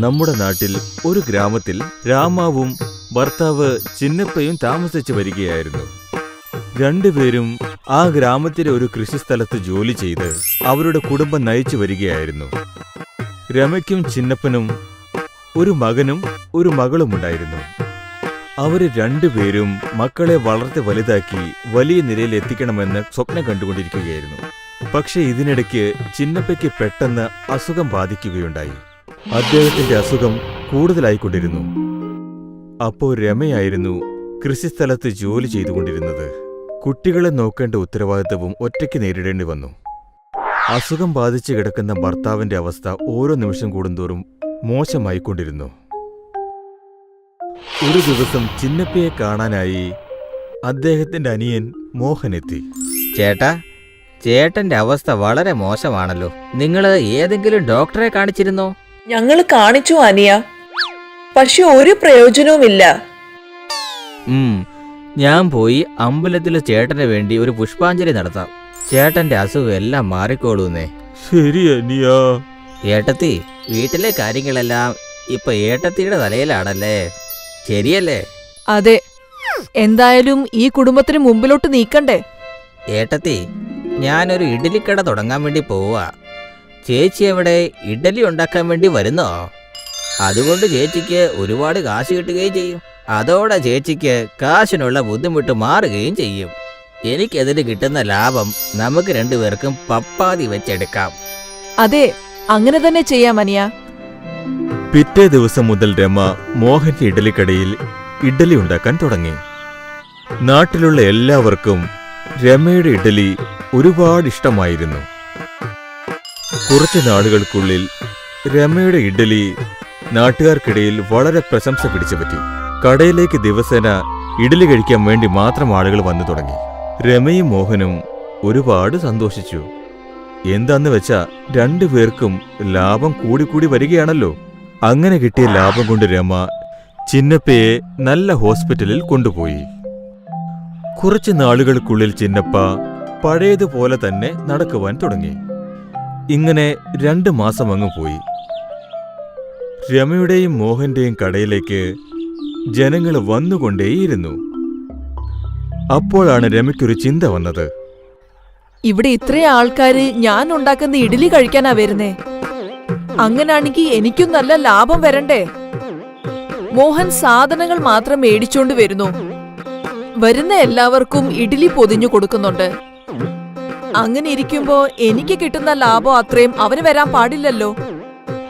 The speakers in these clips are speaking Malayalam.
നമ്മുടെ നാട്ടിൽ ഒരു ഗ്രാമത്തിൽ രാമാവും ഭർത്താവ് ചിന്നപ്പയും താമസിച്ചു വരികയായിരുന്നു. രണ്ടുപേരും ആ ഗ്രാമത്തിലെ ഒരു കൃഷിസ്ഥലത്ത് ജോലി ചെയ്ത് അവരുടെ കുടുംബം നയിച്ചു വരികയായിരുന്നു. രമയ്ക്കും ചിന്നപ്പനും ഒരു മകനും ഒരു മകളുമുണ്ടായിരുന്നു. അവര് രണ്ടുപേരും മക്കളെ വളർത്തി വലുതാക്കി വലിയ നിലയിൽ എത്തിക്കണമെന്ന് സ്വപ്നം കണ്ടുകൊണ്ടിരിക്കുകയായിരുന്നു. പക്ഷെ ഇതിനിടയ്ക്ക് ചിന്നപ്പയ്ക്ക് പെട്ടെന്ന് അസുഖം ബാധിക്കുകയുണ്ടായി. അദ്ദേഹത്തിന്റെ അസുഖം കൂടുതലായിക്കൊണ്ടിരുന്നു. അപ്പോൾ രമയായിരുന്നു കൃഷിസ്ഥലത്ത് ജോലി ചെയ്തുകൊണ്ടിരുന്നത്. കുട്ടികളെ നോക്കേണ്ട ഉത്തരവാദിത്തവും ഒറ്റയ്ക്ക് നേരിടേണ്ടി വന്നു. അസുഖം ബാധിച്ചു കിടക്കുന്ന ഭർത്താവിന്റെ അവസ്ഥ ഓരോ നിമിഷം കൂടുന്തോറും മോശമായിക്കൊണ്ടിരുന്നു. ഒരു ദിവസം ചിന്നപ്പയെ കാണാനായി അദ്ദേഹത്തിന്റെ അനിയൻ മോഹൻ എത്തി. ചേട്ടാ, ചേട്ടന്റെ അവസ്ഥ വളരെ മോശമാണല്ലോ. നിങ്ങൾ ഏതെങ്കിലും ഡോക്ടറെ കാണിച്ചിരുന്നോ? ഞങ്ങൾ കാണിച്ചു അനിയ, പക്ഷെ ഒരു പ്രയോജനവുമില്ല. ഞാൻ പോയി അമ്പലത്തിലെ ചേട്ടന് വേണ്ടി ഒരു പുഷ്പാഞ്ജലി നടത്താം. ചേട്ടന്റെ അസുഖം എല്ലാം മാറിക്കോളൂന്നേ. ശരി അനിയാ. ഏട്ടത്തി, വീട്ടിലെ കാര്യങ്ങളെല്ലാം ഇപ്പൊ ഏട്ടത്തിയുടെ തലയിലാണല്ലേ, ശരിയല്ലേ? അതെ, എന്തായാലും ഈ കുടുംബത്തിന് മുമ്പിലോട്ട് നീക്കണ്ടേ? ഏട്ടത്തി, ഞാനൊരു ഇഡ്ഡലിക്കട തുടങ്ങാൻ വേണ്ടി പോവാ. ചേച്ചി എവിടെ ഇഡ്ഡലി ഉണ്ടാക്കാൻ വേണ്ടി വരുന്നോ? അതുകൊണ്ട് ചേച്ചിക്ക് ഒരുപാട് കാശ് കിട്ടുകയും ചെയ്യും. അതോടെ ചേച്ചിക്ക് കാശിനുള്ള ബുദ്ധിമുട്ട് മാറുകയും ചെയ്യും. എനിക്കതിന് കിട്ടുന്ന ലാഭം നമുക്ക് രണ്ടുപേർക്കും പപ്പാതി വെച്ചെടുക്കാം. അതെ, അങ്ങനെ തന്നെ ചെയ്യാം അനിയ. പിറ്റേ ദിവസം മുതൽ രമ മോഹന്റെ ഇഡലിക്കടയിൽ ഇഡ്ഡലി ഉണ്ടാക്കാൻ തുടങ്ങി. നാട്ടിലുള്ള എല്ലാവർക്കും രമയുടെ ഇഡ്ഡലി ഒരുപാട് ഇഷ്ടമായിരുന്നു. കുറച്ചു നാളുകൾക്കുള്ളിൽ രമയുടെ ഇഡ്ഡലി നാട്ടുകാർക്കിടയിൽ വളരെ പ്രശംസ പിടിച്ചുപറ്റി. കടയിലേക്ക് ദിവസേന ഇഡ്ഡലി കഴിക്കാൻ വേണ്ടി മാത്രം ആളുകൾ വന്നു തുടങ്ങി. രമയും മോഹനും ഒരുപാട് സന്തോഷിച്ചു. എന്താന്ന് വെച്ചാ രണ്ടുപേർക്കും ലാഭം കൂടിക്കൂടി വരികയാണല്ലോ. അങ്ങനെ കിട്ടിയ ലാഭം കൊണ്ട് രമ ചിന്നപ്പയെ നല്ല ഹോസ്പിറ്റലിൽ കൊണ്ടുപോയി. കുറച്ചു നാളുകൾക്കുള്ളിൽ ചിന്നപ്പ പഴയതുപോലെ തന്നെ നടക്കുവാൻ തുടങ്ങി. ഇങ്ങനെ 2 മാസം അങ്ങ് പോയി. രമയുടെയും മോഹന്റെയും കടയിലേക്ക് ജനങ്ങൾ വന്നുകൊണ്ടേയിരുന്നു. അപ്പോഴാണ് രമയ്ക്കൊരു ചിന്ത വന്നത്. ഇവിടെ ഇത്രയും ആൾക്കാര് ഞാൻ ഉണ്ടാക്കുന്ന ഇഡ്ഡലി കഴിക്കാനാ വരുന്നേ. അങ്ങനാണെങ്കിൽ എനിക്കും നല്ല ലാഭം വരണ്ടേ? മോഹൻ സാധനങ്ങൾ മാത്രം മേടിച്ചോണ്ട് വരുന്നു. വരുന്ന എല്ലാവർക്കും ഇഡ്ഡലി പൊതിഞ്ഞു കൊടുക്കുന്നുണ്ട്. അങ്ങനെ ഇരിക്കുമ്പോ എനിക്ക് കിട്ടുന്ന ലാഭം അത്രയും അവന് വരാൻ പാടില്ലല്ലോ.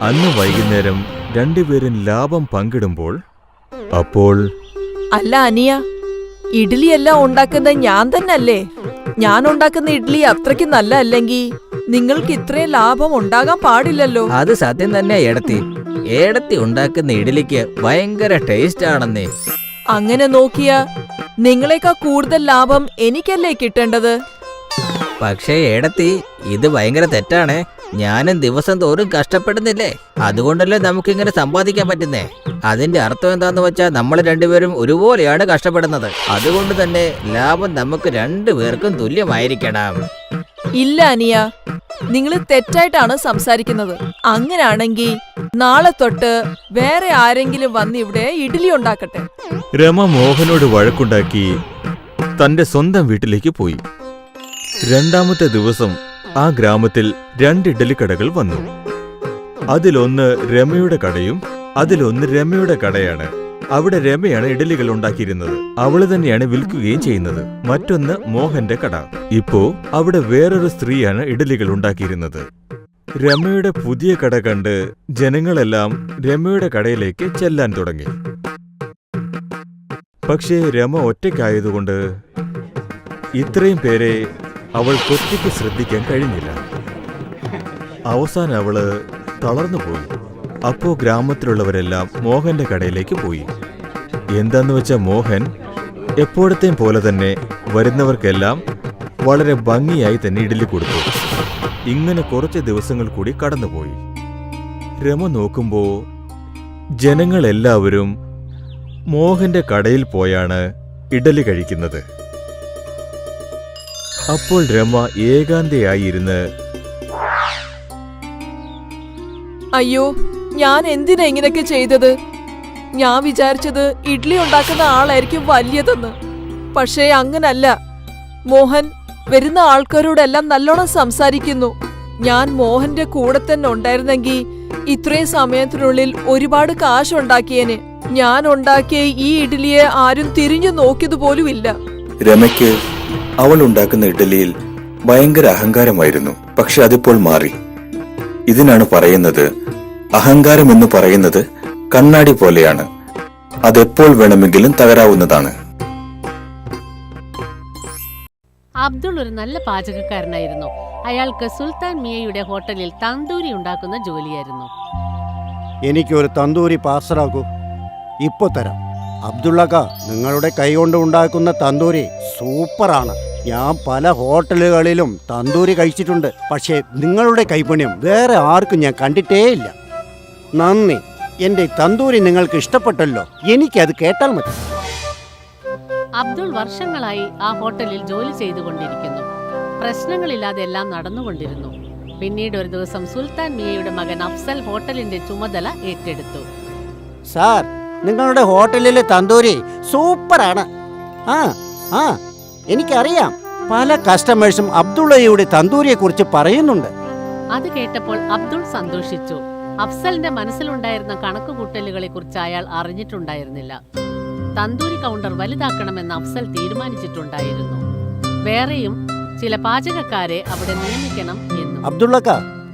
അന്ന് വൈകുന്നേരം രണ്ടുപേരും ലാഭം പങ്കിടുമ്പോൾ അപ്പോൾ അല്ല അനിയ, ഇഡ്ഡലി എല്ലാം ഉണ്ടാക്കുന്നത് ഞാൻ തന്നെ അല്ലേ? ഞാൻ ഉണ്ടാക്കുന്ന ഇഡ്ഡലി അത്രയ്ക്ക് നല്ല അല്ലെങ്കിൽ നിങ്ങൾക്ക് ഇത്രയും ലാഭം ഉണ്ടാകാൻ പാടില്ലല്ലോ. അത് സത്യം തന്നെ ഏടത്തി. ഏടത്തി ഉണ്ടാക്കുന്ന ഇഡ്ഡലിക്ക് ഭയങ്കര ടേസ്റ്റ് ആണെന്നേ. അങ്ങനെ നോക്കിയാ നിങ്ങളെക്കാൾ കൂടുതൽ ലാഭം എനിക്കല്ലേ കിട്ടേണ്ടത്? പക്ഷേ ഏടത്തി, ഇത് ഭയങ്കര തെറ്റാണേ. ഞാനും ദിവസം തോറും കഷ്ടപ്പെടുന്നില്ലേ, അതുകൊണ്ടല്ലേ നമുക്കിങ്ങനെ സമ്പാദിക്കാൻ പറ്റുന്നേ. അതിന്റെ അർത്ഥം എന്താന്ന് വെച്ചാൽ നമ്മൾ രണ്ടുപേരും ഒരുപോലെയാണ് കഷ്ടപ്പെടുന്നത്. അതുകൊണ്ട് തന്നെ ലാഭം നമുക്ക് രണ്ടുപേർക്കും തുല്യമായിരിക്കണം. ഇല്ല അനിയ, നിങ്ങൾ തെറ്റായിട്ടാണ് സംസാരിക്കുന്നത്. അങ്ങനാണെങ്കിൽ നാളെ തൊട്ട് വേറെ ആരെങ്കിലും വന്ന് ഇവിടെ ഇഡ്ഡലി ഉണ്ടാക്കട്ടെ. രമ മോഹനോട് വഴക്കുണ്ടാക്കി തന്റെ സ്വന്തം വീട്ടിലേക്ക് പോയി. 2ാമത്തെ ദിവസം ആ ഗ്രാമത്തിൽ 2 ഇഡ്ഡലിക്കടകൾ വന്നു. അതിലൊന്ന് രമയുടെ കടയും അതിലൊന്ന് രമയുടെ കടയാണ്. അവിടെ രമയാണ് ഇഡ്ഡലികൾ ഉണ്ടാക്കിയിരുന്നത്. അവള് തന്നെയാണ് വിൽക്കുകയും ചെയ്യുന്നത്. മറ്റൊന്ന് മോഹന്റെ കട. ഇപ്പോ അവിടെ വേറൊരു സ്ത്രീയാണ് ഇഡ്ഡലികൾ ഉണ്ടാക്കിയിരുന്നത്. രമയുടെ പുതിയ കട കണ്ട് ജനങ്ങളെല്ലാം രമയുടെ കടയിലേക്ക് ചെല്ലാൻ തുടങ്ങി. പക്ഷേ രമ ഒറ്റയ്ക്കായതുകൊണ്ട് ഇത്രയും പേരെ അവൾക്കൊറ്റയ്ക്ക് ശ്രദ്ധിക്കാൻ കഴിഞ്ഞില്ല. അവസാനം അവള് തളർന്നുപോയി. അപ്പോ ഗ്രാമത്തിലുള്ളവരെല്ലാം മോഹന്റെ കടയിലേക്ക് പോയി. എന്താന്ന് വെച്ചാൽ മോഹൻ എപ്പോഴത്തെയും പോലെ തന്നെ വരുന്നവർക്കെല്ലാം വളരെ ഭംഗിയായി തന്നെ ഇഡ്ഡലി കൊടുത്തു. ഇങ്ങനെ കുറച്ച് ദിവസങ്ങൾ കൂടി കടന്നുപോയി. രമ നോക്കുമ്പോ ജനങ്ങളെല്ലാവരും മോഹന്റെ കടയിൽ പോയാണ് ഇഡ്ഡലി കഴിക്കുന്നത്. അപ്പോൾ രമ ഏകാന്തയായിരുന്ന് അയ്യോ, ഞാൻ എന്തിനാ ഇങ്ങനെയൊക്കെ ചെയ്തത്? ഞാൻ വിചാരിച്ചത് ഇഡ്ഡലി ഉണ്ടാക്കുന്ന ആളായിരിക്കും വലിയതെന്ന്. പക്ഷേ അങ്ങനല്ല. മോഹൻ വരുന്ന ആൾക്കാരോടെല്ലാം നല്ലോണം സംസാരിക്കുന്നു. ഞാൻ മോഹന്റെ കൂടെ തന്നെ ഉണ്ടായിരുന്നെങ്കിൽ ഇത്രയും സമയത്തിനുള്ളിൽ ഒരുപാട് കാശുണ്ടാക്കിയേനെ. ഞാൻ ഉണ്ടാക്കിയ ഈ ഇഡ്ഡലിയെ ആരും തിരിഞ്ഞു നോക്കിയതുപോലുമില്ല. രമയ്ക്ക് അവൾ ഉണ്ടാക്കുന്ന ഇഡ്ഡലിയിൽ ഭയങ്കര അഹങ്കാരമായിരുന്നു. പക്ഷെ അതിപ്പോൾ മാറി. ഇതിനാണ് പറയുന്നത്, അഹങ്കാരം എന്ന് പറയുന്നത് കണ്ണാടി പോലെയാണ്. അതെപ്പോൾ വേണമെങ്കിലും തകരാവുന്നതാണ്. അബ്ദുൾ ഒരു നല്ല പാചകക്കാരനായിരുന്നു. അയാൾക്ക് സുൽത്താൻ മിയയുടെ ഹോട്ടലിൽ തന്തൂരി ഉണ്ടാക്കുന്ന ജോലിയായിരുന്നു. എനിക്കൊരു തന്തൂരി പാർസലാക്കൂ. ഇപ്പൊ തരാം. അബ്ദുള്ളക്ക, നിങ്ങളുടെ കൈകൊണ്ട് ഉണ്ടാക്കുന്ന തന്തൂരി സൂപ്പറാണ്. ഞാൻ പല ഹോട്ടലുകളിലും തന്തൂരി കഴിച്ചിട്ടുണ്ട്. പക്ഷേ നിങ്ങളുടെ കൈപുണ്യം വേറെ ആർക്കും ഞാൻ കണ്ടിട്ടേയില്ല. നന്ദി. എന്റെ തന്തൂരി നിങ്ങൾക്ക് ഇഷ്ടപ്പെട്ടല്ലോ. എനിക്കത് കേട്ടാൽ മതി. അബ്ദുൾ വർഷങ്ങളായി ആ ഹോട്ടലിൽ ജോലി ചെയ്തുകൊണ്ടിരിക്കുന്നു. പ്രശ്നങ്ങളില്ലാതെ എല്ലാം നടന്നുകൊണ്ടിരുന്നു. പിന്നീട് ഒരു ദിവസം സുൽത്താൻ മിയയുടെ മകൻ അഫ്സൽ ഹോട്ടലിന്റെ ചുമതല ഏറ്റെടുത്തു. സാർ, നിങ്ങളുടെ ഹോട്ടലിലെ തന്തൂരി സൂപ്പറാണ്. ആ എനിക്കറിയാം. പല കസ്റ്റമേഴ്സും അബ്ദുള്ളയുടെ തന്തൂരിയെ കുറിച്ച് പറയുന്നുണ്ട്. അത് കേട്ടപ്പോൾ അബ്ദുൾ സന്തോഷിച്ചു. അഫ്സലിന്റെ മനസ്സിലുണ്ടായിരുന്ന കണക്കുകൂട്ടലുകളെ കുറിച്ച് അയാൾ അറിഞ്ഞിട്ടുണ്ടായിരുന്നില്ല. തന്തൂരി കൗണ്ടർ വലുതാക്കണമെന്ന് അഫ്സൽ തീരുമാനിച്ചിട്ടുണ്ടായിരുന്നു. വേറെയും ചില പാചകക്കാരെ അവിടെ നിയമിക്കണം എന്നും. അബ്ദുള്ളക്ക,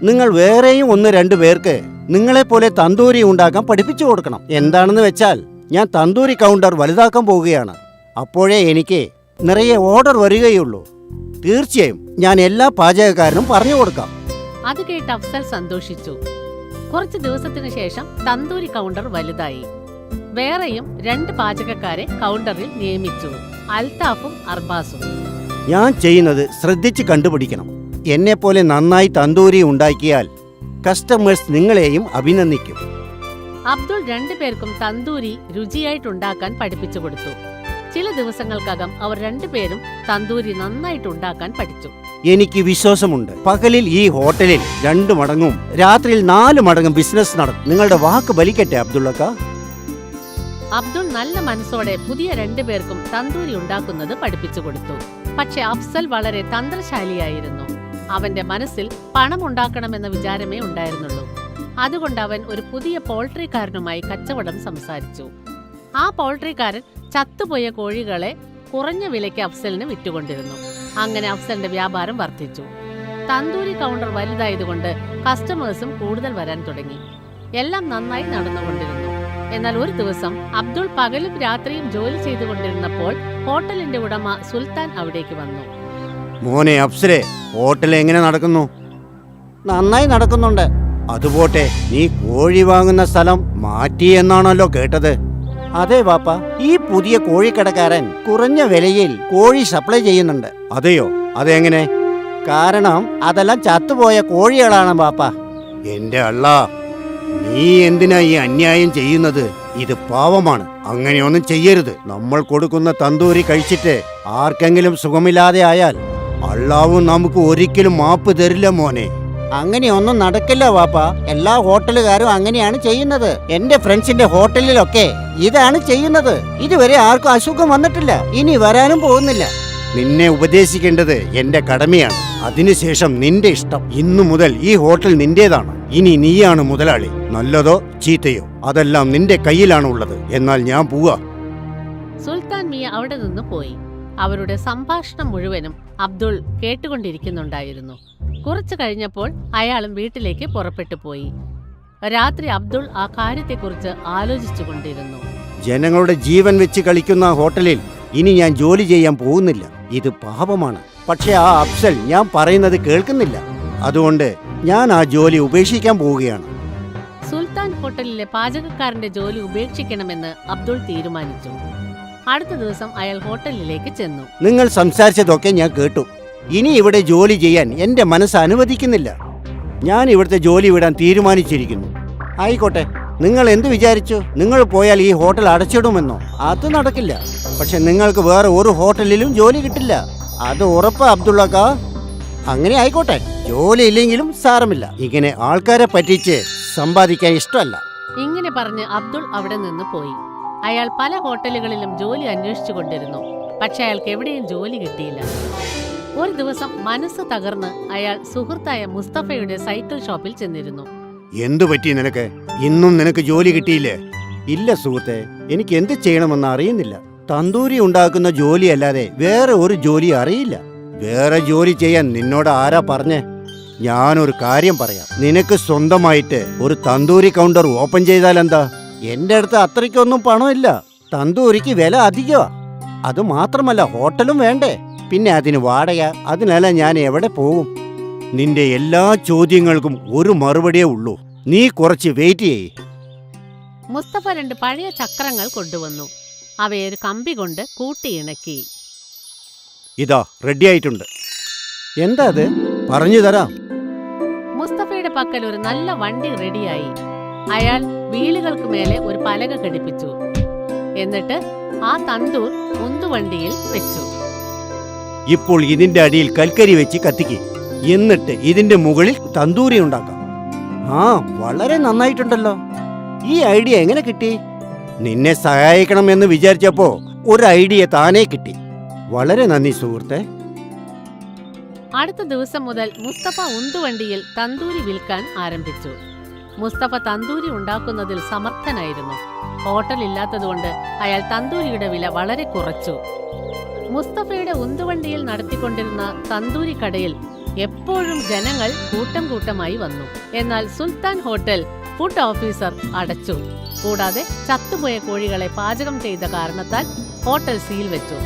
നിങ്ങൾ വേറെയും 1-2 പേർക്ക് നിങ്ങളെപ്പോലെ തന്തൂരി ഉണ്ടാക്കാൻ പഠിപ്പിച്ചു കൊടുക്കണം. എന്താണെന്ന് വെച്ചാൽ, ഞാൻ തന്തൂരി കൗണ്ടർ വലുതാക്കാൻ പോവുകയാണ്. അപ്പോഴേ എനിക്ക് നിറയെ ഓർഡർ വരികയുള്ളൂ. തീർച്ചയായും ഞാൻ എല്ലാ പാചകക്കാരനും പറഞ്ഞു കൊടുക്കാം. അത് കേട്ട് അഫ്സൽ സന്തോഷിച്ചു. കുറച്ചു ദിവസത്തിനു ശേഷം തന്തൂരി കൗണ്ടർ വലുതായി. വേറെയും 2 പാചകക്കാരെ കൗണ്ടറിൽ നിയമിച്ചു, അൽത്താഫും അർബാസും. ഞാൻ ചെയ്യുന്നത് ശ്രദ്ധിച്ച് കണ്ടുപിടിക്കണം. എന്നെപ്പോലെ നന്നായി തന്തൂരി ഉണ്ടാക്കിയാൽ കസ്റ്റമേഴ്സ് നിങ്ങളെയും അഭിനന്ദിക്കും. അബ്ദുൾ 2 പേർക്കും തന്തൂരി രുചിയായിട്ടുണ്ടാക്കാൻ പഠിപ്പിച്ചു കൊടുത്തു. ചില ദിവസങ്ങൾക്കകം അവർ 2 പേരും തന്തൂരി നന്നായിട്ടുണ്ടാക്കാൻ പഠിച്ചു. എനിക്ക് വിശ്വാസമുണ്ട്, പകലിൽ ഈ ഹോട്ടലിൽ 2 മടങ്ങും രാത്രിയിൽ 4 മടങ്ങും ബിസിനസ് നടക്കും. നിങ്ങളുടെ വാക്ക് ബലിക്കട്ടെ അബ്ദുള്ളക്ക. അബ്ദുൾ നല്ല മനസ്സോടെ പുതിയ 2 പേർക്കും തന്തൂരി ഉണ്ടാക്കുന്നത് പഠിപ്പിച്ചു കൊടുത്തു. പക്ഷെ അഫ്സൽ വളരെ തന്ത്രശാലിയായിരുന്നു. അവന്റെ മനസ്സിൽ പണമുണ്ടാക്കണമെന്ന വിചാരമേ ഉണ്ടായിരുന്നുള്ളൂ. അതുകൊണ്ട് അവൻ ഒരു പുതിയ പോൾട്രിക്കാരനുമായി കച്ചവടം സംസാരിച്ചു. ആ പോൾട്രിക്കാരൻ ചത്തുപോയ കോഴികളെ കുറഞ്ഞ വിലയ്ക്ക് അഫ്സലിന് വിറ്റുകൊണ്ടിരുന്നു. അങ്ങനെ അഫ്സലിന്റെ വ്യാപാരം വർദ്ധിച്ചു. തന്തൂരി കൗണ്ടർ വലുതായതുകൊണ്ട് കസ്റ്റമേഴ്സും കൂടുതൽ വരാൻ തുടങ്ങി. എല്ലാം നന്നായി നടന്നുകൊണ്ടിരുന്നു. എന്നാൽ ഒരു ദിവസം അബ്ദുൾ പകലും രാത്രിയും ജോലി ചെയ്തുകൊണ്ടിരുന്നപ്പോൾ ഹോട്ടലിന്റെ ഉടമ സുൽത്താൻ അവിടേക്ക് വന്നു. മോനെ അഫ്സലെ, ഹോട്ടൽ എങ്ങനെ നടക്കുന്നു? നന്നായി നടക്കുന്നുണ്ട്. അതുപോട്ടെ, നീ കോഴി വാങ്ങുന്ന സ്ഥലം മാറ്റി എന്നാണല്ലോ കേട്ടത്. അതെ വാപ്പ, ഈ പുതിയ കോഴിക്കടക്കാരൻ കുറഞ്ഞ വിലയിൽ കോഴി സപ്ലൈ ചെയ്യുന്നുണ്ട്. അതെയോ? അതെങ്ങനെ? കാരണം അതെല്ലാം ചത്തുപോയ കോഴികളാണ് വാപ്പ. എന്റെ അള്ളാ, നീ എന്തിനാ ഈ അന്യായം ചെയ്യുന്നത്? ഇത് പാവമാണ്. അങ്ങനെയൊന്നും ചെയ്യരുത്. നമ്മൾ കൊടുക്കുന്ന തന്തൂരി കഴിച്ചിട്ട് ആർക്കെങ്കിലും സുഖമില്ലാതെ ആയാൽ അള്ളാവും നമുക്ക് ഒരിക്കലും മാപ്പ് തരില്ല മോനെ. അങ്ങനെയൊന്നും നടക്കില്ല വാപ്പ. എല്ലാ ഹോട്ടലുകാരും അങ്ങനെയാണ് ചെയ്യുന്നത്. എന്റെ ഫ്രണ്ട്സിന്റെ ഹോട്ടലിലൊക്കെ ഇതാണ് ചെയ്യുന്നത്. ഇതുവരെ ആർക്കും അസുഖം വന്നിട്ടില്ല, ഇനി വരാനും പോകുന്നില്ല. നിന്നെ ഉപദേശിക്കേണ്ടത് എന്റെ കടമയാണ്. അതിനുശേഷം നിന്റെ ഇഷ്ടം. ഇന്നു മുതൽ ഈ ഹോട്ടൽ നിന്റേതാണ്. ഇനി നീയാണ് മുതലാളി. നല്ലതോ ചീത്തയോ അതെല്ലാം നിന്റെ കയ്യിലാണ് ഉള്ളത്. എന്നാൽ ഞാൻ പോവാ. സുൽത്താൻ മിയ അവിടെ നിന്ന് പോയി. അവരുടെ സംഭാഷണം മുഴുവനും അബ്ദുൾ കേട്ടുകൊണ്ടിരിക്കുന്നുണ്ടായിരുന്നു. കുറച്ചു കഴിഞ്ഞപ്പോൾ അയാളും വീട്ടിലേക്ക് പുറപ്പെട്ടു പോയി. രാത്രി അബ്ദുൾ ആ കാര്യത്തെക്കുറിച്ച് ആലോചിച്ചുകൊണ്ടിരുന്നു. ജനങ്ങളുടെ ജീവൻ വെച്ച് കളിക്കുന്ന ഹോട്ടലിൽ ഇനി ഞാൻ ജോലി ചെയ്യാൻ പോകുന്നില്ല. ഇത് പാപമാണ്. പക്ഷെ ആ അഫ്സൽ ഞാൻ പറയുന്നത് കേൾക്കുന്നില്ല. അതുകൊണ്ട് ഞാൻ ആ ജോലി ഉപേക്ഷിക്കാൻ പോവുകയാണ്. സുൽത്താൻ ഹോട്ടലിലെ പാചകക്കാരന്റെ ജോലി ഉപേക്ഷിക്കണമെന്ന് അബ്ദുൾ തീരുമാനിച്ചു. അടുത്ത ദിവസം അയാൾ ഹോട്ടലിലേക്ക് ചെന്നു. നിങ്ങൾ സംസാരിച്ചതൊക്കെ ഞാൻ കേട്ടു. ഇനി ഇവിടെ ജോലി ചെയ്യാൻ എന്റെ മനസ്സ് അനുവദിക്കുന്നില്ല. ഞാൻ ഇവിടുത്തെ ജോലി വിടാൻ തീരുമാനിച്ചിരിക്കുന്നു. ആയിക്കോട്ടെ, നിങ്ങൾ എന്ത് വിചാരിച്ചു? നിങ്ങൾ പോയാൽ ഈ ഹോട്ടൽ അടച്ചിടുമെന്നോ? അത് നടക്കില്ല. പക്ഷെ നിങ്ങൾക്ക് വേറെ ഒരു ഹോട്ടലിലും ജോലി കിട്ടില്ല. അത് ഉറപ്പാ അബ്ദുള്ളക്ക. അങ്ങനെ ആയിക്കോട്ടെ, ജോലി ഇല്ലെങ്കിലും സാരമില്ല. ഇങ്ങനെ ആൾക്കാരെ പറ്റിച്ച് സമ്പാദിക്കാൻ ഇഷ്ടമല്ല. ഇങ്ങനെ പറഞ്ഞ് അബ്ദുൾ അവിടെ നിന്ന് പോയി. അയാൾ പല ഹോട്ടലുകളിലും ജോലി അന്വേഷിച്ചു കൊണ്ടിരുന്നു. പക്ഷെ അയാൾക്ക് എവിടെയും ജോലി കിട്ടിയില്ല. ഒരു ദിവസം മനസ്സ് തകർന്ന് അയാൾ സുഹൃത്തായ മുസ്തഫയുടെ സൈക്കിൾ ഷോപ്പിൽ ചെന്നിരുന്നു. എന്തു പറ്റി നിനക്ക്? ഇന്നും നിനക്ക് ജോലി കിട്ടിയില്ലേ? ഇല്ല സുഹൃത്തെ, എനിക്ക് എന്ത് ചെയ്യണമെന്ന് അറിയുന്നില്ല. തന്തൂരി ഉണ്ടാക്കുന്ന ജോലിയല്ലാതെ വേറെ ഒരു ജോലി അറിയില്ല. വേറെ ജോലി ചെയ്യാൻ നിന്നോട് ആരാ പറഞ്ഞേ? ഞാനൊരു കാര്യം പറയാം. നിനക്ക് സ്വന്തമായിട്ട് ഒരു തന്തൂരി കൗണ്ടർ ഓപ്പൺ ചെയ്താൽ എന്താ? എന്റെ അടുത്ത് അത്രയ്ക്കൊന്നും പണമില്ല. തന്തൂരിക്ക് വില അധികമാ. അത് മാത്രമല്ല, ഹോട്ടലും വേണ്ടേ? പിന്നെ അതിന് വാടക. അതിനെല്ലാം ഞാൻ എവിടെ പോകും? നിന്റെ എല്ലാ ചോദ്യങ്ങൾക്കും ഒരു മറുപടിയേ ഉള്ളൂ. നീ കുറച്ച് വെയിറ്റ് ചെയ്യ്. മുസ്തഫ 2 പഴയ ചക്രങ്ങൾ കൊണ്ടുവന്നു. അവയെ ഒരു കമ്പി കൊണ്ട് കൂട്ടിയിണക്കി. ഇതാ റെഡി ആയിട്ടുണ്ട്. എന്താ അത്? പറഞ്ഞു തരാം. മുസ്തഫയുടെ പക്കൽ ഒരു നല്ല വണ്ടി റെഡിയായി. അയാൾ വീലുകൾക്ക് മേലെ ഒരു പലക ഘടിപ്പിച്ചു. എന്നിട്ട് ആ തന്തൂർ ഉന്തുവണ്ടിയിൽ വെച്ചു. ഇപ്പോൾ ഇതിന്റെ അടിയിൽ കൽക്കരി വെച്ച് കത്തിക്ക്. എന്നിട്ട് ഇതിന്റെ മുകളിൽ തന്തൂരി ഉണ്ടാക്കാം. ആ, വളരെ നന്നായിട്ടുണ്ടല്ലോ. ഈ ഐഡിയ എങ്ങനെ കിട്ടി? നിന്നെ സഹായിക്കണമെന്ന് വിചാരിച്ചപ്പോ ഒരു ഐഡിയ താനേ കിട്ടി. വളരെ നന്ദി സുഹൃത്തെ. അടുത്ത ദിവസം മുതൽ മുസ്തഫ ഉന്തുവണ്ടിയിൽ തന്തൂരി വിൽക്കാൻ ആരംഭിച്ചു. മുസ്തഫ തന്തൂരി ഉണ്ടാക്കുന്നതിൽ സമർത്ഥനായിരുന്നു. ഹോട്ടൽ ഇല്ലാത്തതുകൊണ്ട് അയാൾ തന്തൂരിയുടെ വില വളരെ കുറച്ചു. മുസ്തഫയുടെ ഉന്തുവണ്ടിയിൽ നടത്തിക്കൊണ്ടിരുന്ന തന്തൂരി കടയിൽ എപ്പോഴും ജനങ്ങൾ കൂട്ടം കൂട്ടമായി വന്നു. എന്നാൽ സുൽത്താൻ ഹോട്ടൽ ഫുഡ് ഓഫീസർ അടച്ചു. കൂടാതെ ചത്തുപോയ കോഴികളെ പാചകം ചെയ്ത കാരണത്താൽ ഹോട്ടൽ സീൽ വെച്ചു.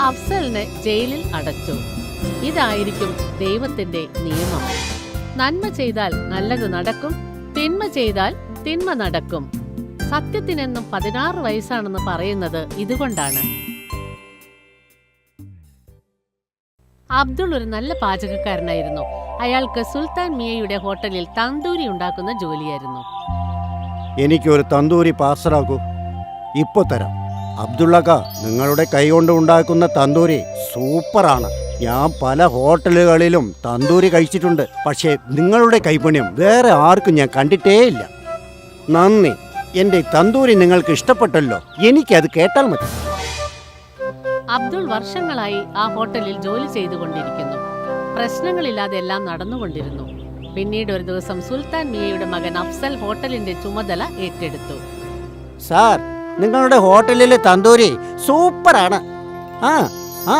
അഫ്സലിനെ ജയിലിൽ അടച്ചു. ഇതായിരിക്കും ദൈവത്തിന്റെ നിയമം. നന്മ ചെയ്താൽ നല്ലത് നടക്കും, തിന്മ ചെയ്താൽ തിന്മ നടക്കും. സത്യത്തിനെന്നും 16 വയസ്സാണെന്ന് പറയുന്നത് ഇതുകൊണ്ടാണ്. അബ്ദുൾ ഒരു നല്ല പാചകക്കാരനായിരുന്നു. അയാൾക്ക് സുൽത്താൻ മിയയുടെ ഹോട്ടലിൽ തന്തൂരി ഉണ്ടാക്കുന്ന ജോലിയായിരുന്നു. എനിക്കൊരു തന്തൂരി പാർസലാക്കൂ. ഇപ്പൊ തരാം. അബ്ദുള്ളക്ക, നിങ്ങളുടെ കൈകൊണ്ട് ഉണ്ടാക്കുന്ന തന്തൂരി സൂപ്പറാണ്. ഞാൻ പല ഹോട്ടലുകളിലും തന്തൂരി കഴിച്ചിട്ടുണ്ട്. പക്ഷേ നിങ്ങളുടെ കൈപുണ്യം വേറെ ആർക്കും ഞാൻ കണ്ടിട്ടേയില്ല. നന്ദി. എന്റെ തന്തൂരി നിങ്ങൾക്ക് ഇഷ്ടപ്പെട്ടല്ലോ. എനിക്കത് കേട്ടാൽ മതി. അബ്ദുൾ വർഷങ്ങളായി ആ ഹോട്ടലിൽ ജോലി ചെയ്തുകൊണ്ടിരിക്കുന്നു. പ്രശ്നങ്ങളില്ലാതെ എല്ലാം നടന്നുകൊണ്ടിരുന്നു. പിന്നീട് ഒരു ദിവസം സുൽത്താൻ മിയയുടെ മകൻ അഫ്സൽ ഹോട്ടലിന്റെ ചുമതല ഏറ്റെടുത്തു. സാർ, നിങ്ങളുടെ ഹോട്ടലിലെ തന്തൂരി സൂപ്പറാണ്. ആ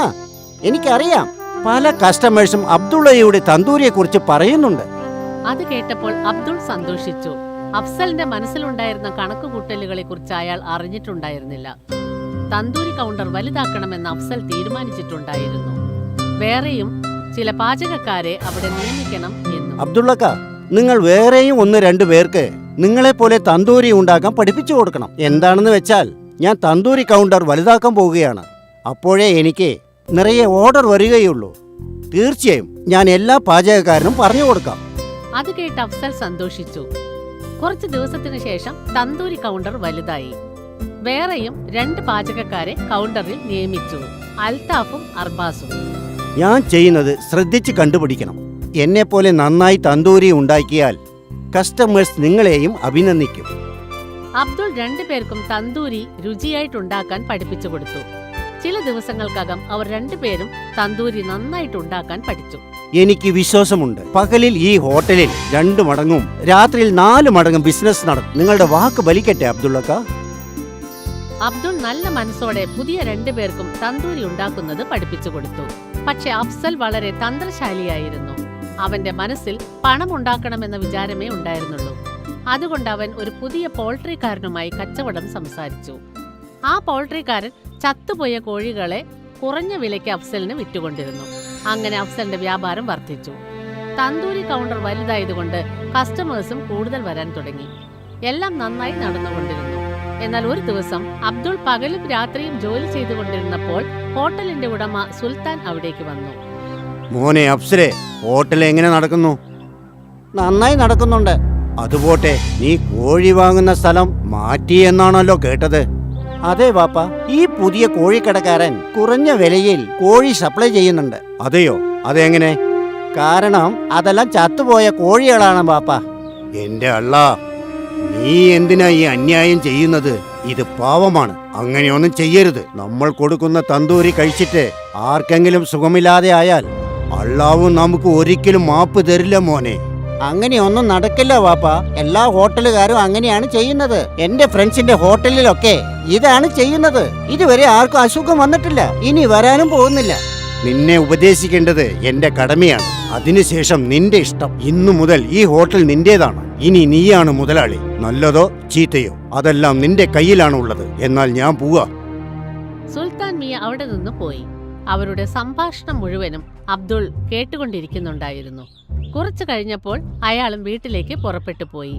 എനിക്കറിയാം. പല കസ്റ്റമേഴ്സും അബ്ദുള്ളയുടെ തന്തൂരിയെ കുറിച്ച് പറയുന്നുണ്ട്. അത് കേട്ടപ്പോൾ അബ്ദുൾ സന്തോഷിച്ചു. അഫ്സലിന്റെ മനസ്സിലുണ്ടായിരുന്ന കണക്കുകൂട്ടലുകളെ കുറിച്ച് അയാൾ അറിഞ്ഞിട്ടുണ്ടായിരുന്നില്ല. തന്തൂരി കൗണ്ടർ വലുതാക്കണമെന്ന് അഫ്സൽ തീരുമാനിച്ചിട്ടുണ്ടായിരുന്നു. വേറെയും ചില പാചകക്കാരെ അവിടെ നിയമിക്കണം എന്നും. അബ്ദുള്ളക്ക, നിങ്ങൾ വേറെയും 1-2 പേർക്ക് നിങ്ങളെപ്പോലെ തന്തൂരി ഉണ്ടാക്കാൻ പഠിപ്പിച്ചു കൊടുക്കണം. എന്താണെന്ന് വെച്ചാൽ, ഞാൻ തന്തൂരി കൗണ്ടർ വലുതാക്കാൻ പോവുകയാണ്. അപ്പോഴേ എനിക്ക് നിറയെ ഓർഡർ വരികയുള്ളൂ. തീർച്ചയായും ഞാൻ എല്ലാ പാചകക്കാരനും പറഞ്ഞു കൊടുക്കാം. അത് കേട്ട് അഫ്സൽ സന്തോഷിച്ചു. കുറച്ചു ദിവസത്തിനു ശേഷം തന്തൂരി കൗണ്ടർ വലുതായി. വേറെയും 2 പാചകക്കാരെ കൗണ്ടറിൽ നിയമിച്ചു, അൽത്താഫും അർബാസും. ഞാൻ ചെയ്യുന്നത് ശ്രദ്ധിച്ച് കണ്ടുപിടിക്കണം. എന്നെപ്പോലെ നന്നായി തന്തൂരി ഉണ്ടാക്കിയാൽ കസ്റ്റമേഴ്സ് നിങ്ങളെയും അഭിനന്ദിക്കും. അബ്ദുൾ 2 പേർക്കും തന്തൂരി രുചിയായിട്ടുണ്ടാക്കാൻ പഠിപ്പിച്ചു കൊടുത്തു. ചില ദിവസങ്ങൾക്കകം അവർ 2 പേരും തന്തൂരി നന്നായിട്ടുണ്ടാക്കാൻ പഠിച്ചു. എനിക്ക് വിശ്വാസമുണ്ട്, പകലിൽ ഈ ഹോട്ടലിൽ 2 മടങ്ങും രാത്രിയിൽ 4 മടങ്ങും ബിസിനസ് നടക്കും. നിങ്ങളുടെ വാക്ക് ബലിക്കട്ടെ അബ്ദുള്ളക്ക. അബ്ദുൾ നല്ല മനസ്സോടെ പുതിയ 2 പേർക്കും തന്തൂരി ഉണ്ടാക്കുന്നത് പഠിപ്പിച്ചു കൊടുത്തു. പക്ഷെ അഫ്സൽ വളരെ തന്ത്രശാലിയായിരുന്നു. അവന്റെ മനസ്സിൽ പണമുണ്ടാക്കണമെന്ന വിചാരമേ ഉണ്ടായിരുന്നുള്ളൂ. അതുകൊണ്ട് അവൻ ഒരു പുതിയ പോൾട്രിക്കാരനുമായി കച്ചവടം സംസാരിച്ചു. ആ പോൾട്രിക്കാരൻ ചത്തുപോയ കോഴികളെ കുറഞ്ഞ വിലയ്ക്ക് അഫ്സലിന് വിറ്റുകൊണ്ടിരുന്നു. അങ്ങനെ അഫ്സലിന്റെ വ്യാപാരം വർദ്ധിച്ചു. തന്തൂരി കൗണ്ടർ വലുതായതുകൊണ്ട് കസ്റ്റമേഴ്സും കൂടുതൽ വരാൻ തുടങ്ങി. എല്ലാം നന്നായി നടന്നുകൊണ്ടിരുന്നു. എന്നാൽ ഒരു ദിവസം അബ്ദുൾ പകലും രാത്രിയും ജോലി ചെയ്തുകൊണ്ടിരുന്നപ്പോൾ ഹോട്ടലിന്റെ ഉടമ സുൽത്താൻ അവിടേക്ക് വന്നു. മോനെ അഫ്സലെ, ഹോട്ടൽ എങ്ങനെ നടക്കുന്നു? നന്നായി നടക്കുന്നുണ്ട്. അതുപോട്ടെ, നീ കോഴി വാങ്ങുന്ന സ്ഥലം മാറ്റി എന്നാണല്ലോ കേട്ടത്. അതെ വാപ്പ, ഈ പുതിയ കോഴിക്കടക്കാരൻ കുറഞ്ഞ വിലയിൽ കോഴി സപ്ലൈ ചെയ്യുന്നുണ്ട്. അതെയോ? അതെങ്ങനെ? കാരണം അതെല്ലാം ചത്തുപോയ കോഴികളാണ് വാപ്പ. എന്റെ അള്ളാ, നീ എന്തിനാ ഈ അന്യായം ചെയ്യുന്നത്? ഇത് പാവമാണ്. അങ്ങനെയൊന്നും ചെയ്യരുത്. നമ്മൾ കൊടുക്കുന്ന തന്തൂരി കഴിച്ചിട്ട് ആർക്കെങ്കിലും സുഖമില്ലാതെ ആയാൽ അള്ളാവും നമുക്ക് ഒരിക്കലും മാപ്പ് തരില്ല മോനെ. അങ്ങനെയൊന്നും നടക്കില്ല വാപ്പ. എല്ലാ ഹോട്ടലുകാരും അങ്ങനെയാണ് ചെയ്യുന്നത്. എന്റെ ഫ്രണ്ട്സിന്റെ ഹോട്ടലിലൊക്കെ ഇതാണ് ചെയ്യുന്നത്. ഇതുവരെ ആർക്കും അസുഖം വന്നിട്ടില്ല, ഇനി വരാനും പോകുന്നില്ല. നിന്നെ ഉപദേശിക്കേണ്ടത് എന്റെ കടമയാണ്. അതിനുശേഷം നിന്റെ ഇഷ്ടം. ഇന്നു മുതൽ ഈ ഹോട്ടൽ നിന്റേതാണ്. ഇനി നീയാണ് മുതലാളി. നല്ലതോ ചീത്തയോ അതെല്ലാം നിന്റെ കയ്യിലാണ് ഉള്ളത്. എന്നാൽ ഞാൻ പോവാ. സുൽത്താൻ മിയ അവിടെ നിന്ന് പോയി. അവരുടെ സംഭാഷണം മുഴുവനും അബ്ദുൾ കേട്ടുകൊണ്ടിരിക്കുന്നുണ്ടായിരുന്നു. കുറച്ചു കഴിഞ്ഞപ്പോൾ അയാളും വീട്ടിലേക്ക് പുറപ്പെട്ടു പോയി.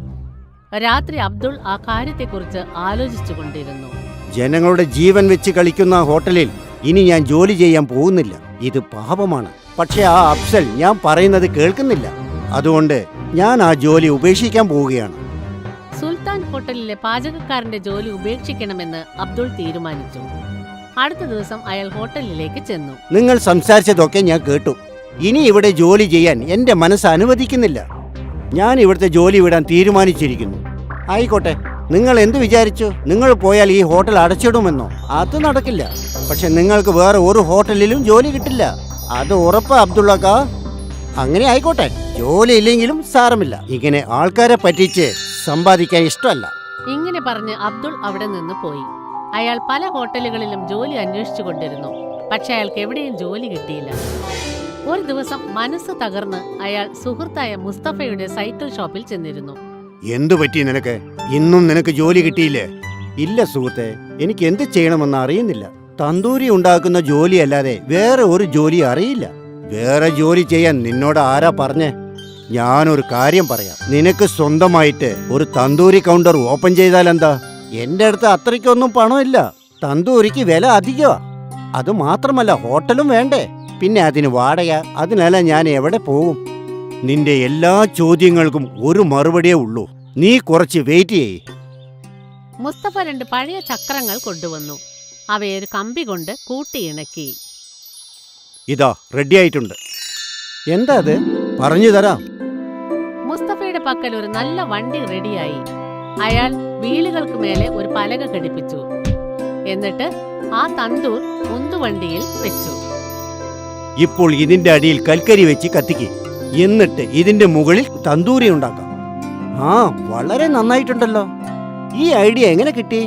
രാത്രി അബ്ദുൾ ആ കാര്യത്തെക്കുറിച്ച് ആലോചിച്ചു കൊണ്ടിരുന്നു. ജനങ്ങളുടെ ജീവൻ വെച്ച് കളിക്കുന്ന ഹോട്ടലിൽ ഇനി ഞാൻ ജോലി ചെയ്യാൻ പോകുന്നില്ല. ഇത് പാപമാണ്. പക്ഷെ ആ അഫ്സൽ ഞാൻ പറയുന്നത് കേൾക്കുന്നില്ല. അതുകൊണ്ട് ഞാൻ ആ ജോലി ഉപേക്ഷിക്കാൻ പോവുകയാണ്. സുൽത്താൻ ഹോട്ടലിലെ പാചകക്കാരന്റെ ജോലി ഉപേക്ഷിക്കണമെന്ന് അബ്ദുൾ തീരുമാനിച്ചു. അടുത്ത ദിവസം അയാൾ ഹോട്ടലിലേക്ക് ചെന്നു. നിങ്ങൾ സംസാരിച്ചതൊക്കെ ഞാൻ കേട്ടു. ഇനി ഇവിടെ ജോലി ചെയ്യാൻ എന്റെ മനസ്സ് അനുവദിക്കുന്നില്ല. ഞാൻ ഇവിടുത്തെ ജോലി വിടാൻ തീരുമാനിച്ചിരിക്കുന്നു. ആയിക്കോട്ടെ, നിങ്ങൾ എന്ത് വിചാരിച്ചു? നിങ്ങൾ പോയാൽ ഈ ഹോട്ടൽ അടച്ചിടുമെന്നോ? അത് നടക്കില്ല. പക്ഷെ നിങ്ങൾക്ക് വേറെ ഒരു ഹോട്ടലിലും ജോലി കിട്ടില്ല. അത് ഉറപ്പാ അബ്ദുള്ളക്ക. അങ്ങനെ ആയിക്കോട്ടെ, ജോലി ഇല്ലെങ്കിലും സാരമില്ല. ഇങ്ങനെ ആൾക്കാരെ പറ്റിച്ച് സമ്പാദിക്കാൻ ഇഷ്ടമല്ല. ഇങ്ങനെ പറഞ്ഞ് അബ്ദുൾ അവിടെ നിന്ന് പോയി. അയാൾ പല ഹോട്ടലുകളിലും ജോലി അന്വേഷിച്ചു കൊണ്ടിരുന്നു. പക്ഷെ അയാൾക്ക് എവിടെയും ജോലി കിട്ടിയില്ല. ഒരു ദിവസം മനസ്സ് തകർന്ന് അയാൾ സുഹൃത്തായ മുസ്തഫയുടെ സൈക്കിൾ ഷോപ്പിൽ ചെന്നിരുന്നു. എന്തു പറ്റി നിനക്ക്? ഇന്നും നിനക്ക് ജോലി കിട്ടിയില്ലേ? ഇല്ല സുഹൃത്തെ, എനിക്ക് എന്ത് ചെയ്യണമെന്ന് അറിയുന്നില്ല. തന്തൂരി ഉണ്ടാക്കുന്ന ജോലി അല്ലാതെ വേറെ ഒരു ജോലി അറിയില്ല. വേറെ ജോലി ചെയ്യാൻ നിന്നോട് ആരാ പറഞ്ഞേ? ഞാനൊരു കാര്യം പറയാം. നിനക്ക് സ്വന്തമായിട്ട് ഒരു തന്തൂരി കൗണ്ടർ ഓപ്പൺ ചെയ്താൽ എന്താ? എന്റെ അടുത്ത് അത്രയ്ക്കൊന്നും പണമില്ല. തന്തൂരിക്ക് വില അധികമാ. അത് മാത്രമല്ല, ഹോട്ടലും വേണ്ടേ? പിന്നെ അതിന് വാടക. അതിനെല്ലാം ഞാൻ എവിടെ പോകും? നിന്റെ എല്ലാ ചോദ്യങ്ങൾക്കും ഒരു മറുപടിയേ ഉള്ളൂ. നീ കുറച്ച് വെയിറ്റ് ചെയ്യ്. മുസ്തഫ 2 പഴയ ചക്രങ്ങൾ കൊണ്ടുവന്നു. അവയെ ഒരു കമ്പി കൊണ്ട് കൂട്ടിയിണക്കി. ഇതാ റെഡി ആയിട്ടുണ്ട്. എന്താ അത്? പറഞ്ഞു തരാം. മുസ്തഫയുടെ പക്കൽ ഒരു നല്ല വണ്ടി റെഡിയായി. അയാൾ വീലുകൾക്ക് മേലെ ഒരു പലക ഘടിപ്പിച്ചു. എന്നിട്ട് ആ തന്തൂർ ഉന്തുവണ്ടിയിൽ വെച്ചു. ഇപ്പോൾ ഇതിന്റെ അടിയിൽ കൽക്കരി വെച്ച് കത്തിക്ക്. എന്നിട്ട് ഇതിന്റെ മുകളിൽ തന്തൂരി ഉണ്ടാക്കാം. ആ, വളരെ നന്നായിട്ടുണ്ടല്ലോ. ഈ ഐഡിയ എങ്ങനെ കിട്ടി?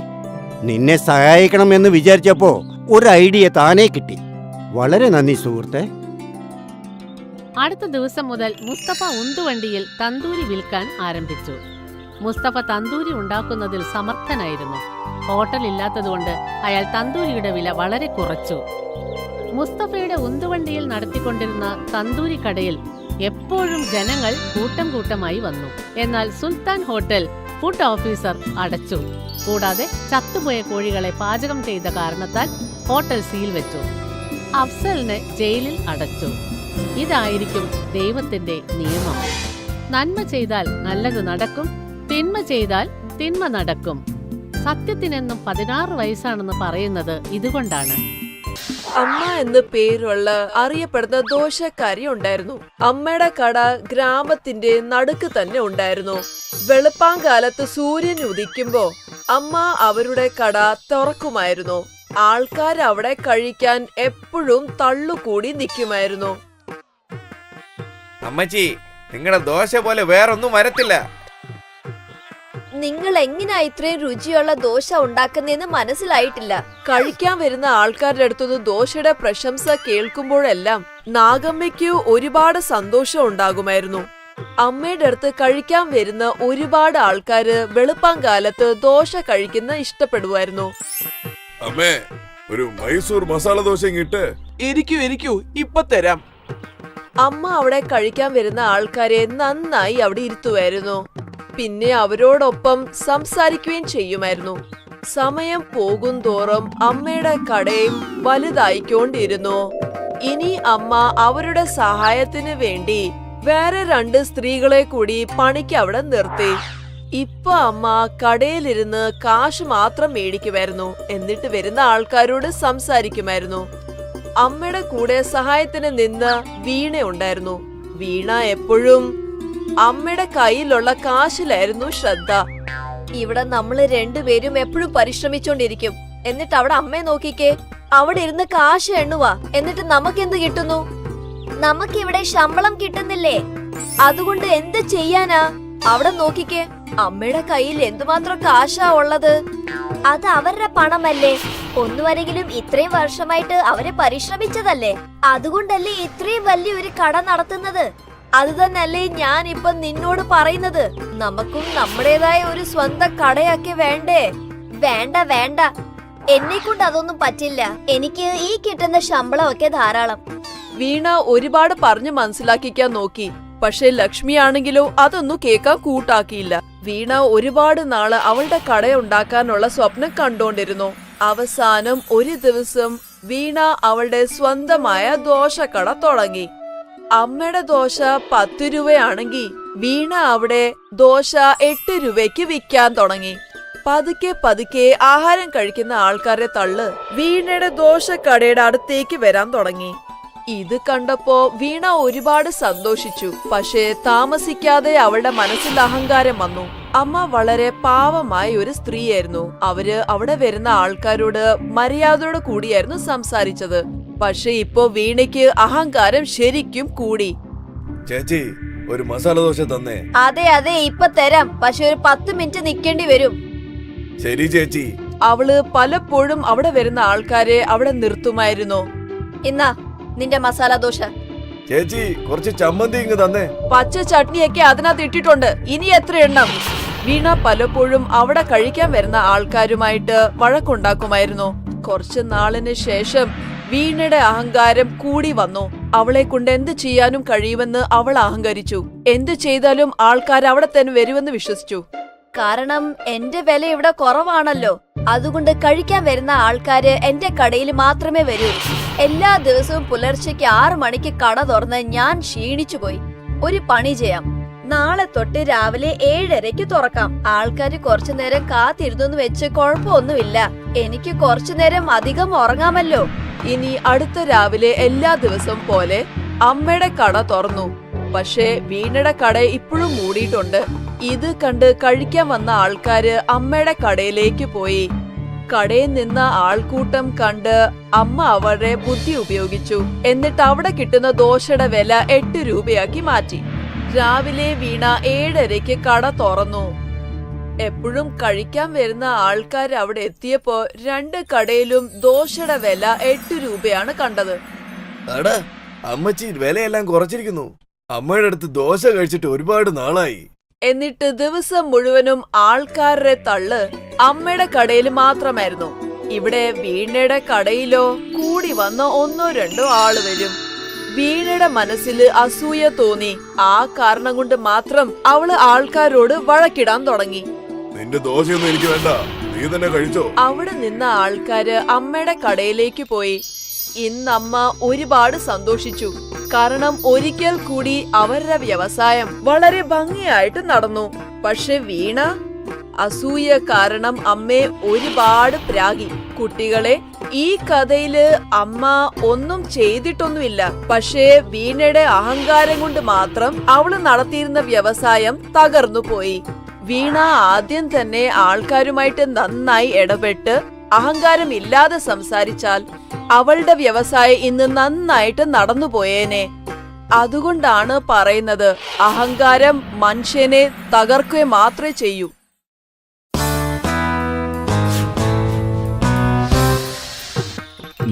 നിന്നെ സഹായിക്കണം എന്ന് വിചാരിച്ചപ്പോ ഒരു ഐഡിയ താനേ കിട്ടി. വളരെ നന്ദി സുഹൃത്തെ. അടുത്ത ദിവസം മുതൽ മുസ്തഫ ഉന്തുവണ്ടിയിൽ തന്തൂരി വിൽക്കാൻ ആരംഭിച്ചു. മുസ്തഫ തന്തൂരി ഉണ്ടാക്കുന്നതിൽ സമർത്ഥനായിരുന്നു. ഹോട്ടൽ ഇല്ലാത്തതുകൊണ്ട് അയാൾ തന്തൂരിയുടെ വില വളരെ കുറച്ചു. മുസ്തഫയുടെ ഉന്തുവണ്ടിയിൽ നടത്തിക്കൊണ്ടിരുന്ന തന്തൂരി കടയിൽ എപ്പോഴും ജനങ്ങൾ കൂട്ടം കൂട്ടമായി വന്നു. എന്നാൽ സുൽത്താൻ ഹോട്ടൽ ഫുഡ് ഓഫീസർ അടച്ചു. കൂടാതെ ചത്തുപോയ കോഴികളെ പാചകം ചെയ്ത കാരണത്താൽ ഹോട്ടൽ സീൽ വെച്ചു. അഫ്സലിനെ ജയിലിൽ അടച്ചു. ഇതായിരിക്കും ദൈവത്തിന്റെ നിയമം. നന്മ ചെയ്താൽ നല്ലത് നടക്കും, തിന്മ ചെയ്താൽ തിന്മ നടക്കും. സത്യത്തിനെന്നും 16 വയസ്സാണെന്ന് പറയുന്നത് ഇതുകൊണ്ടാണ്. അമ്മ എന്ന് പേരുള്ള അറിയപ്പെടുന്ന ദോശക്കാരി ഉണ്ടായിരുന്നു. അമ്മയുടെ കട ഗ്രാമത്തിന്റെ നടുക്ക് തന്നെ ഉണ്ടായിരുന്നു. വെളുപ്പാങ്കാലത്ത് സൂര്യൻ ഉദിക്കുമ്പോ അമ്മ അവരുടെ കട തുറക്കുമായിരുന്നു. ആൾക്കാർ അവിടെ കഴിക്കാൻ എപ്പോഴും തള്ളുകൂടി നിൽക്കുമായിരുന്നു. അമ്മച്ചി, നിങ്ങളുടെ ദോശ പോലെ വേറൊന്നും വരത്തില്ല. നിങ്ങൾ എങ്ങനെയാ ഇത്രയും രുചിയുള്ള ദോശ ഉണ്ടാക്കുന്നതെന്ന് മനസ്സിലായിട്ടില്ല. കഴിക്കാൻ വരുന്ന ആൾക്കാരുടെ അടുത്തുനിന്ന് ദോശയുടെ പ്രശംസ കേൾക്കുമ്പോഴെല്ലാം നാഗമ്മയ്ക്ക് ഒരുപാട് സന്തോഷം ഉണ്ടാകുമായിരുന്നു. അമ്മയുടെ അടുത്ത് കഴിക്കാൻ വരുന്ന ഒരുപാട് ആൾക്കാര് വെളുപ്പാങ്കാലത്ത് ദോശ കഴിക്കുന്ന ഇഷ്ടപ്പെടുമായിരുന്നു. അമ്മേ, ഒരു മൈസൂർ മസാല ദോശ ഇട്ട്. ഇരിക്കൂ, ഇപ്പൊ തരാം. അമ്മ അവിടെ കഴിക്കാൻ വരുന്ന ആൾക്കാരെ നന്നായി അവിടെ ഇരുത്തുമായിരുന്നു. പിന്നെ അവരോടൊപ്പം സംസാരിക്കുകയും ചെയ്യുമായിരുന്നു. സമയം പോകും തോറും അമ്മയുടെ കടയും വലുതായിക്കൊണ്ടിരുന്നു. ഇനി അമ്മ അവരുടെ സഹായത്തിന് വേണ്ടി വേറെ 2 സ്ത്രീകളെ കൂടി പണിക്ക് അവിടെ നിർത്തി. ഇപ്പൊ അമ്മ കടയിലിരുന്ന് കാശ് മാത്രം മേടിക്കുമായിരുന്നു. എന്നിട്ട് വരുന്ന ആൾക്കാരോട് സംസാരിക്കുമായിരുന്നു. അമ്മയുടെ കൂടെ സഹായത്തിന് നിന്ന് വീണ ഉണ്ടായിരുന്നു. വീണ എപ്പോഴും അമ്മയുടെ കയ്യിലുള്ള കാശിലായിരുന്നു ശ്രദ്ധ. ഇവിടെ നമ്മള് രണ്ടുപേരും എപ്പോഴും പരിശ്രമിച്ചോണ്ടിരിക്കും. എന്നിട്ട് അവിടെ അമ്മയെ നോക്കിക്കേ, അവിടെ ഇരുന്ന് കാശ് എണ്ണുവാ. എന്നിട്ട് നമുക്കെന്ത് കിട്ടുന്നു? നമുക്കിവിടെ ശമ്പളം കിട്ടുന്നില്ലേ? അതുകൊണ്ട് എന്ത് ചെയ്യാനാ? അവിടെ നോക്കിക്കേ, അമ്മയുടെ കയ്യിൽ എന്തുമാത്രം കാശാ ഉള്ളത്. അത് അവരുടെ പണമല്ലേ? ഒന്നുവരെങ്കിലും ഇത്രയും വർഷമായിട്ട് അവരെ പരിശ്രമിച്ചതല്ലേ? അതുകൊണ്ടല്ലേ ഇത്രയും വലിയൊരു കട നടത്തുന്നത്. അത് തന്നെയല്ലേ ഞാൻ ഇപ്പൊ നിന്നോട് പറയുന്നത്. നമുക്കും നമ്മുടേതായ ഒരു സ്വന്തം കടയൊക്കെ വേണ്ടേ? വേണ്ട വേണ്ട, എന്നെ കൊണ്ട് അതൊന്നും പറ്റില്ല. എനിക്ക് ഈ കിട്ടുന്ന ശമ്പളമൊക്കെ ധാരാളം. വീണ ഒരുപാട് പറഞ്ഞു മനസ്സിലാക്കിക്കാൻ നോക്കി. പക്ഷെ ലക്ഷ്മിയാണെങ്കിലോ അതൊന്നും കേൾക്കാൻ കൂട്ടാക്കിയില്ല. വീണ ഒരുപാട് നാള് അവളുടെ കടയുണ്ടാക്കാനുള്ള സ്വപ്നം കണ്ടോണ്ടിരുന്നു. അവസാനം ഒരു ദിവസം വീണ അവളുടെ സ്വന്തമായ ദോശക്കട തുടങ്ങി. അമ്മയുടെ ദോശ 10 രൂപയാണെങ്കിൽ വീണ അവിടെ ദോശ 8 രൂപയ്ക്ക് വിൽക്കാൻ തുടങ്ങി. പതുക്കെ പതുക്കെ ആഹാരം കഴിക്കുന്ന ആൾക്കാരെ തള്ള് വീണയുടെ ദോശക്കടയുടെ അടുത്തേക്ക് വരാൻ തുടങ്ങി. ഇത് കണ്ടപ്പോ വീണ ഒരുപാട് സന്തോഷിച്ചു. പക്ഷേ താമസിക്കാതെ അവളുടെ മനസ്സിൽ അഹങ്കാരം വന്നു. അമ്മ വളരെ പാവമായ ഒരു സ്ത്രീയായിരുന്നു. അവര് അവിടെ വരുന്ന ആൾക്കാരോട് മര്യാദയോട് കൂടിയായിരുന്നു സംസാരിച്ചത്. പക്ഷെ ഇപ്പോ വീണയ്ക്ക് അഹങ്കാരം ശരിക്കും കൂടി. ചേച്ചി, ഒരു മസാല ദോശ തന്നേ. അതെ അതെ, ഇപ്പൊ തരാം. പക്ഷെ ഒരു 10 മിനിറ്റ് നിക്കേണ്ടി വരും. ശരി ചേച്ചി. അവള് പലപ്പോഴും അവിടെ വരുന്ന ആൾക്കാരെ അവിടെ നിർത്തുമായിരുന്നു. ഇന്നാ നിന്റെ മസാല ദോശ. ചേച്ചി, കുറച്ച് ചമ്മന്തി ഇങ്ങ് തന്നേ. പച്ച ചട്നിയൊക്കെ അതിനകത്ത് ഇട്ടിട്ടുണ്ട്, ഇനി എത്ര എണ്ണം? വീണ പലപ്പോഴും അവിടെ കഴിക്കാൻ വരുന്ന ആൾക്കാരുമായിട്ട് വഴക്കുണ്ടാക്കുമായിരുന്നു. കുറച്ചു നാളിന് ശേഷം വീണയുടെ അഹങ്കാരം കൂടി വന്നു. അവളെ കൊണ്ട് എന്ത് ചെയ്യാനും കഴിയുമെന്ന് അവൾ അഹങ്കരിച്ചു. എന്ത് ചെയ്താലും ആൾക്കാർ അവിടെ തന്നെ വരുമെന്ന് വിശ്വസിച്ചു. കാരണം എന്റെ വില ഇവിടെ കുറവാണല്ലോ. അതുകൊണ്ട് കഴിക്കാൻ വരുന്ന ആൾക്കാര് എന്റെ കടയിൽ മാത്രമേ വരൂ. എല്ലാ ദിവസവും പുലർച്ചയ്ക്ക് 6 മണിക്ക് കട തുറന്ന് ഞാൻ ക്ഷീണിച്ചു പോയി. ഒരു പണി ചെയ്യാം, നാളെ തൊട്ട് രാവിലെ 7:30 തുറക്കാം. ആൾക്കാര് കുറച്ചു നേരം കാത്തിരുന്നു വെച്ച് കുഴപ്പമൊന്നുമില്ല. എനിക്ക് കുറച്ചു നേരം അധികം ഉറങ്ങാമല്ലോ. ഇനി അടുത്ത രാവിലെ എല്ലാ ദിവസവും പോലെ അമ്മയുടെ കട തുറന്നു. പക്ഷേ വീണയുടെ കട ഇപ്പോഴും മൂടിയിട്ടുണ്ട്. ഇത് കണ്ട് കഴിക്കാൻ വന്ന ആൾക്കാര് അമ്മയുടെ കടയിലേക്ക് പോയി. കടയിൽ നിന്ന ആൾക്കൂട്ടം കണ്ട് അമ്മ അവരുടെ ബുദ്ധി ഉപയോഗിച്ചു. എന്നിട്ട് അവിടെ കിട്ടുന്ന ദോശയുടെ വില 8 രൂപയാക്കി മാറ്റി. രാവിലെ വീണ 7:30 കട തുറന്നു. എപ്പോഴും കഴിക്കാൻ വരുന്ന ആൾക്കാർ അവിടെ എത്തിയപ്പോ 2 കടയിലും ദോശയുടെ വില 8 രൂപയാണ് കണ്ടത്. അടാ, അമ്മച്ചി വിലയെല്ലാം കുറച്ചിരിക്കുന്നു. അമ്മയുടെ അടുത്ത് ദോശ കഴിച്ചിട്ട് ഒരുപാട് നാളായി. എന്നിട്ട് ദിവസം മുഴുവനും ആൾക്കാരുടെ തള്ള് അമ്മയുടെ കടയിൽ മാത്രമായിരുന്നു. ഇവിടെ വീണയുടെ കടയിലോ കൂടി വന്ന 1-2 ആള് വരും. വീണയുടെ മനസ്സിൽ അസൂയ തോന്നി. ആ കാരണം കൊണ്ട് മാത്രം അവള് ആൾക്കാരോട് വഴക്കിടാൻ തുടങ്ങി. നിന്റെ ദോശയൊന്നും എനിക്ക് വേണ്ട, നീ തന്നെ കഴിച്ചോ. അവിടെ നിന്ന ആൾക്കാര് അമ്മയുടെ കടയിലേക്ക് പോയി. ഇന്നമ്മ ഒരുപാട് സന്തോഷിച്ചു. കാരണം ഒരിക്കൽ കൂടി അവരുടെ വ്യവസായം വളരെ ഭംഗിയായിട്ട് നടന്നു. പക്ഷെ വീണ അസൂയ കാരണം അമ്മയെ ഒരുപാട് പ്രാഗി. കുട്ടികളെ, ഈ കഥയില് അമ്മ ഒന്നും ചെയ്തിട്ടൊന്നുമില്ല. പക്ഷേ വീണയുടെ അഹങ്കാരം കൊണ്ട് മാത്രം അവള് നടത്തിയിരുന്ന വ്യവസായം തകർന്നു പോയി. വീണ ആദ്യം തന്നെ ആൾക്കാരുമായിട്ട് നന്നായി ഇടപെട്ട് അഹങ്കാരം ഇല്ലാതെ സംസാരിച്ചാൽ അവളുടെ വ്യവസായം ഇന്ന് നന്നായിട്ട് നടന്നുപോയേനെ. അതുകൊണ്ടാണ് പറയുന്നത്, അഹങ്കാരം മനുഷ്യനെ തകർക്കുക മാത്രമേ ചെയ്യൂ.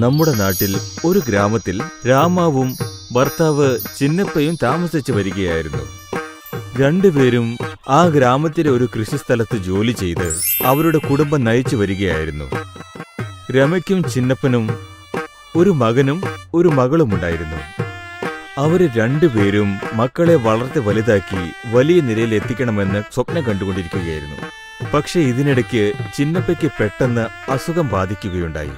നമ്മുടെ നാട്ടിൽ ഒരു ഗ്രാമത്തിൽ രാമാവും ഭർത്താവ് ചിന്നപ്പയും താമസിച്ചു വരികയായിരുന്നു. രണ്ടുപേരും ആ ഗ്രാമത്തിലെ ഒരു കൃഷിസ്ഥലത്ത് ജോലി ചെയ്ത് അവരുടെ കുടുംബം നയിച്ചു വരികയായിരുന്നു. രമയ്ക്കും ചിന്നപ്പനും ഒരു മകനും ഒരു മകളുമുണ്ടായിരുന്നു. അവര് രണ്ടുപേരും മക്കളെ വളർത്തി വലുതാക്കി വലിയ നിലയിൽ എത്തിക്കണമെന്ന് സ്വപ്നം കണ്ടുകൊണ്ടിരിക്കുകയായിരുന്നു. പക്ഷെ ഇതിനിടയ്ക്ക് ചിന്നപ്പയ്ക്ക് പെട്ടെന്ന് അസുഖം ബാധിക്കുകയുണ്ടായി.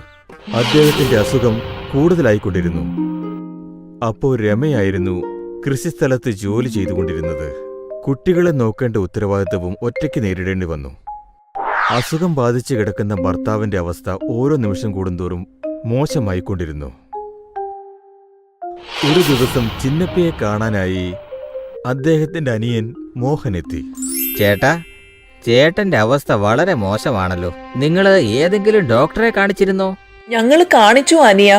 അദ്ദേഹത്തിന്റെ അസുഖം കൂടുതലായിക്കൊണ്ടിരുന്നു. അപ്പോ രമയായിരുന്നു കൃഷിസ്ഥലത്ത് ജോലി ചെയ്തുകൊണ്ടിരുന്നത്. കുട്ടികളെ നോക്കേണ്ട ഉത്തരവാദിത്വവും ഒറ്റയ്ക്ക് നേരിടേണ്ടി വന്നു. അസുഖം ബാധിച്ചു കിടക്കുന്ന ഭർത്താവിന്റെ അവസ്ഥ ഓരോ നിമിഷം കൂടുന്തോറും മോശമായിക്കൊണ്ടിരുന്നു. ഒരു ദിവസം ചിന്നപ്പയെ കാണാനായി അദ്ദേഹത്തിന്റെ അനിയൻ മോഹൻ എത്തി. ചേട്ടാ, ചേട്ടന്റെ അവസ്ഥ വളരെ മോശമാണല്ലോ. നിങ്ങൾ ഏതെങ്കിലും ഡോക്ടറെ കാണിച്ചിരുന്നോ? ഞങ്ങൾ കാണിച്ചു അനിയ,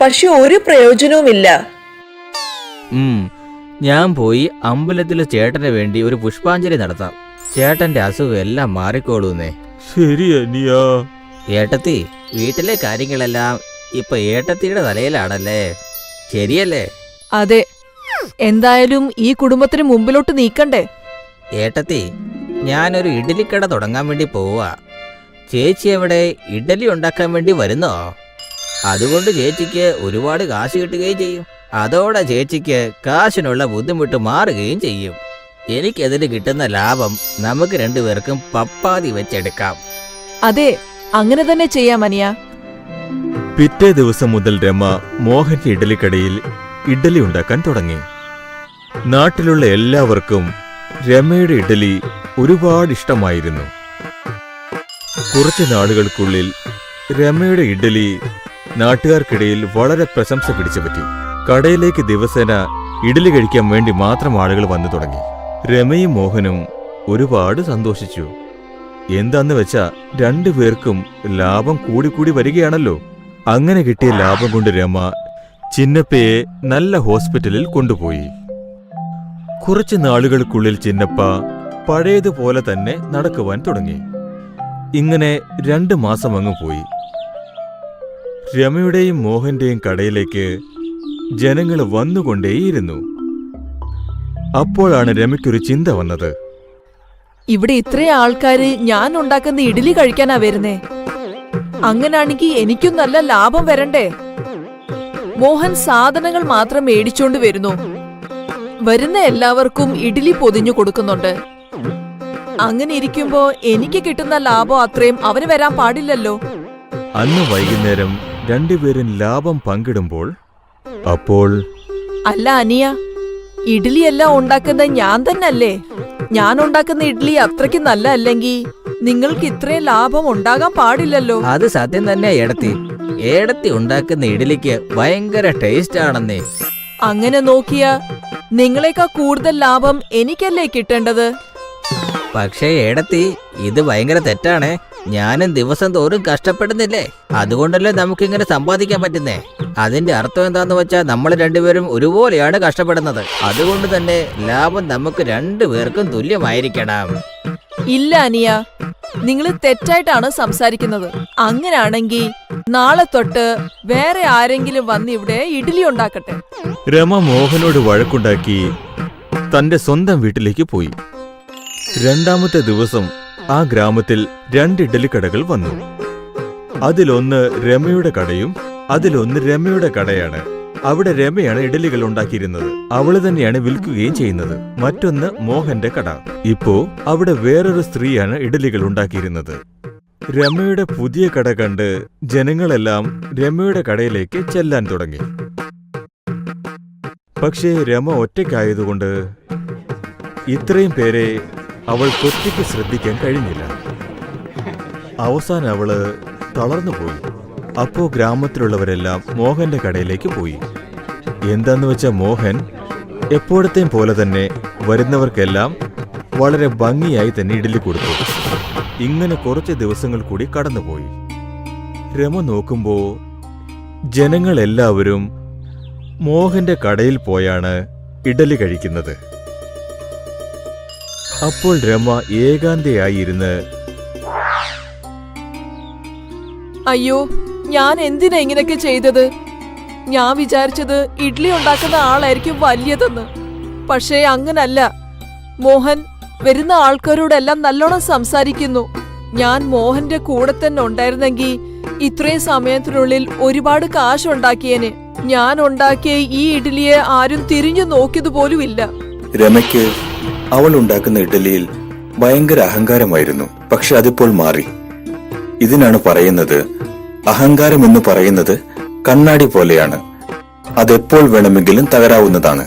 പക്ഷെ ഒരു പ്രയോജനവുമില്ല. ഞാൻ പോയി അമ്പലത്തിലെ ചേട്ടന് വേണ്ടി ഒരു പുഷ്പാഞ്ജലി നടത്താം. ചേട്ടന്റെ അസുഖം എല്ലാം മാറിക്കോളൂന്നേ. ശരി അനിയ. ഏട്ടത്തി, വീട്ടിലെ കാര്യങ്ങളെല്ലാം ഇപ്പൊ ഏട്ടത്തിയുടെ തലയിലാണല്ലേ, ശരിയല്ലേ? അതെ, എന്തായാലും ഈ കുടുംബത്തിന് മുമ്പിലോട്ട് നീക്കണ്ടേ? ഏട്ടത്തി, ഞാനൊരു ഇഡ്ഡലിക്കട തുടങ്ങാൻ വേണ്ടി പോവാ. ചേച്ചി എവിടെ ഇഡ്ഡലി ഉണ്ടാക്കാൻ വേണ്ടി വരുന്നോ? അതുകൊണ്ട് ചേച്ചിക്ക് ഒരുപാട് കാശ് കിട്ടുകയും ചെയ്യും. അതോടെ ചേച്ചിക്ക് കാശിനുള്ള ബുദ്ധിമുട്ട് മാറുകയും ചെയ്യും. എനിക്കതിന് കിട്ടുന്ന ലാഭം നമുക്ക് രണ്ടുപേർക്കും പപ്പാതി വെച്ചെടുക്കാം. അതെ, അങ്ങനെ തന്നെ ചെയ്യാം അനിയ. പിറ്റേ ദിവസം മുതൽ രമ മോഹന്റെ ഇഡലിക്കടയിൽ ഇഡ്ഡലി ഉണ്ടാക്കാൻ തുടങ്ങി. നാട്ടിലുള്ള എല്ലാവർക്കും രമയുടെ ഇഡലി ഒരുപാട് ഇഷ്ടമായിരുന്നു. കുറച്ചു നാളുകൾക്കുള്ളിൽ രമയുടെ ഇഡ്ഡലി നാട്ടുകാർക്കിടയിൽ വളരെ പ്രശംസ പിടിച്ചുപറ്റി. കടയിലേക്ക് ദിവസേന ഇഡ്ഡലി കഴിക്കാൻ വേണ്ടി മാത്രം ആളുകൾ വന്നു തുടങ്ങി. രമയും മോഹനും ഒരുപാട് സന്തോഷിച്ചു. എന്താന്ന് വെച്ചാ രണ്ടുപേർക്കും ലാഭം കൂടിക്കൂടി വരികയാണല്ലോ. അങ്ങനെ കിട്ടിയ ലാഭം കൊണ്ട് രമ ചിന്നപ്പയെ നല്ല ഹോസ്പിറ്റലിൽ കൊണ്ടുപോയി. കുറച്ചു നാളുകൾക്കുള്ളിൽ ചിന്നപ്പ പഴയതുപോലെ തന്നെ നടക്കുവാൻ തുടങ്ങി. ഇങ്ങനെ 2 മാസം അങ്ങ് പോയി. രമയുടെയും മോഹന്റെയും കടയിലേക്ക് ജനങ്ങൾ വന്നുകൊണ്ടേയിരുന്നു. അപ്പോഴാണ് രമയ്ക്കൊരു ചിന്ത വന്നത്. ഇവിടെ ഇത്രയും ആൾക്കാര് ഞാൻ ഉണ്ടാക്കുന്ന ഇഡ്ഡലി കഴിക്കാനാ വരുന്നേ. അങ്ങനാണെങ്കിൽ എനിക്കും നല്ല ലാഭം വരണ്ടേ? മോഹൻ സാധനങ്ങൾ മാത്രം മേടിച്ചോണ്ട് വരുന്നു. വരുന്ന എല്ലാവർക്കും ഇഡ്ഡലി പൊതിഞ്ഞു കൊടുക്കുന്നുണ്ട്. അങ്ങനെ ഇരിക്കുമ്പോ എനിക്ക് കിട്ടുന്ന ലാഭം അത്രയും അവന് വരാൻ പാടില്ലല്ലോ. അന്ന് വൈകുന്നേരം രണ്ടുപേരും ലാഭം പങ്കിടുമ്പോൾ അപ്പോൾ അല്ല അനിയ, ഇഡ്ഡലി എല്ലാം ഉണ്ടാക്കുന്ന ഞാൻ തന്നെ അല്ലേ? ഞാൻ ഉണ്ടാക്കുന്ന ഇഡ്ഡലി അത്രയ്ക്ക് നല്ല അല്ലെങ്കിൽ നിങ്ങൾക്ക് ഇത്രയും ലാഭം ഉണ്ടാകാൻ പാടില്ലല്ലോ. അത് സത്യം തന്നെ ഏടത്തി. ഏടത്തി ഉണ്ടാക്കുന്ന ഇഡ്ഡലിക്ക് ഭയങ്കര ടേസ്റ്റ് ആണെന്നേ. അങ്ങനെ നോക്കിയാ നിങ്ങളെക്കാൾ കൂടുതൽ ലാഭം എനിക്കല്ലേ കിട്ടേണ്ടത്? പക്ഷേ ഏടത്തി, ഇത് ഭയങ്കര തെറ്റാണേ. ഞാനും ദിവസം തോറും കഷ്ടപ്പെടുന്നില്ലേ, അതുകൊണ്ടല്ലേ നമുക്കിങ്ങനെ സമ്പാദിക്കാൻ പറ്റുന്നേ. അതിന്റെ അർത്ഥം എന്താന്ന് വെച്ചാൽ നമ്മൾ രണ്ടുപേരും ഒരുപോലെയാണ് കഷ്ടപ്പെടുന്നത്. അതുകൊണ്ട് തന്നെ ലാഭം നമുക്ക് രണ്ടുപേർക്കും തുല്യമായിരിക്കണം. ഇല്ല അനിയ, നിങ്ങൾ തെറ്റായിട്ടാണ് സംസാരിക്കുന്നത്. അങ്ങനാണെങ്കിൽ നാളെ തൊട്ട് വേറെ ആരെങ്കിലും വന്ന് ഇവിടെ ഇഡ്ഡലി ഉണ്ടാക്കട്ടെ. രമ മോഹനോട് വഴക്കുണ്ടാക്കി തന്റെ സ്വന്തം വീട്ടിലേക്ക് പോയി. 2ാമത്തെ ദിവസം ആ ഗ്രാമത്തിൽ 2 ഇഡ്ഡലിക്കടകൾ വന്നു. അതിലൊന്ന് രമയുടെ കടയും അതിലൊന്ന് രമയുടെ കടയാണ്. അവിടെ രമയാണ് ഇഡ്ഡലികൾ ഉണ്ടാക്കിയിരുന്നത്. അവള് തന്നെയാണ് വിൽക്കുകയും ചെയ്യുന്നത്. മറ്റൊന്ന് മോഹന്റെ കട. ഇപ്പോ അവിടെ വേറൊരു സ്ത്രീയാണ് ഇഡ്ഡലികൾ ഉണ്ടാക്കിയിരുന്നത്. രമയുടെ പുതിയ കട കണ്ട് ജനങ്ങളെല്ലാം രമയുടെ കടയിലേക്ക് ചെല്ലാൻ തുടങ്ങി. പക്ഷേ രമ ഒറ്റയ്ക്കായതുകൊണ്ട് ഇത്രയും പേരെ അവൾക്കൊറ്റയ്ക്ക് ശ്രദ്ധിക്കാൻ കഴിഞ്ഞില്ല. അവസാനം അവള് തളർന്നുപോയി. അപ്പോ ഗ്രാമത്തിലുള്ളവരെല്ലാം മോഹന്റെ കടയിലേക്ക് പോയി. എന്താന്ന് വെച്ചാൽ മോഹൻ എപ്പോഴത്തെയും പോലെ തന്നെ വരുന്നവർക്കെല്ലാം വളരെ ഭംഗിയായി തന്നെ ഇഡ്ഡലി കൊടുത്തു. ഇങ്ങനെ കുറച്ച് ദിവസങ്ങൾ കൂടി കടന്നുപോയി. രമ നോക്കുമ്പോ ജനങ്ങളെല്ലാവരും മോഹന്റെ കടയിൽ പോയാണ് ഇഡ്ഡലി കഴിക്കുന്നത്. അപ്പോൾ രമ ഏകാന്തയായിരുന്ന് അയ്യോ, ഞാൻ എന്തിനാ ഇങ്ങനെയൊക്കെ ചെയ്തത്? ഞാൻ വിചാരിച്ചത് ഇഡ്ഡലി ഉണ്ടാക്കുന്ന ആളായിരിക്കും വലിയതെന്ന്. പക്ഷേ അങ്ങനല്ല. മോഹൻ വരുന്ന ആൾക്കാരോടെല്ലാം നല്ലോണം സംസാരിക്കുന്നു. ഞാൻ മോഹന്റെ കൂടെ തന്നെ ഉണ്ടായിരുന്നെങ്കിൽ ഇത്രയും സമയത്തിനുള്ളിൽ ഒരുപാട് കാശുണ്ടാക്കിയേനെ. ഞാൻ ഉണ്ടാക്കിയ ഈ ഇഡ്ഡലിയെ ആരും തിരിഞ്ഞു നോക്കിയതുപോലുമില്ല. രമയ്ക്ക് അവൾ ഉണ്ടാക്കുന്ന ഇഡ്ഡലിയിൽ ഭയങ്കര അഹങ്കാരമായിരുന്നു. പക്ഷെ അതിപ്പോൾ മാറി. ഇതിനാണ് പറയുന്നത്, അഹങ്കാരം എന്ന് പറയുന്നത് കണ്ണാടി പോലെയാണ്. അതെപ്പോൾ വേണമെങ്കിലും തകരാവുന്നതാണ്.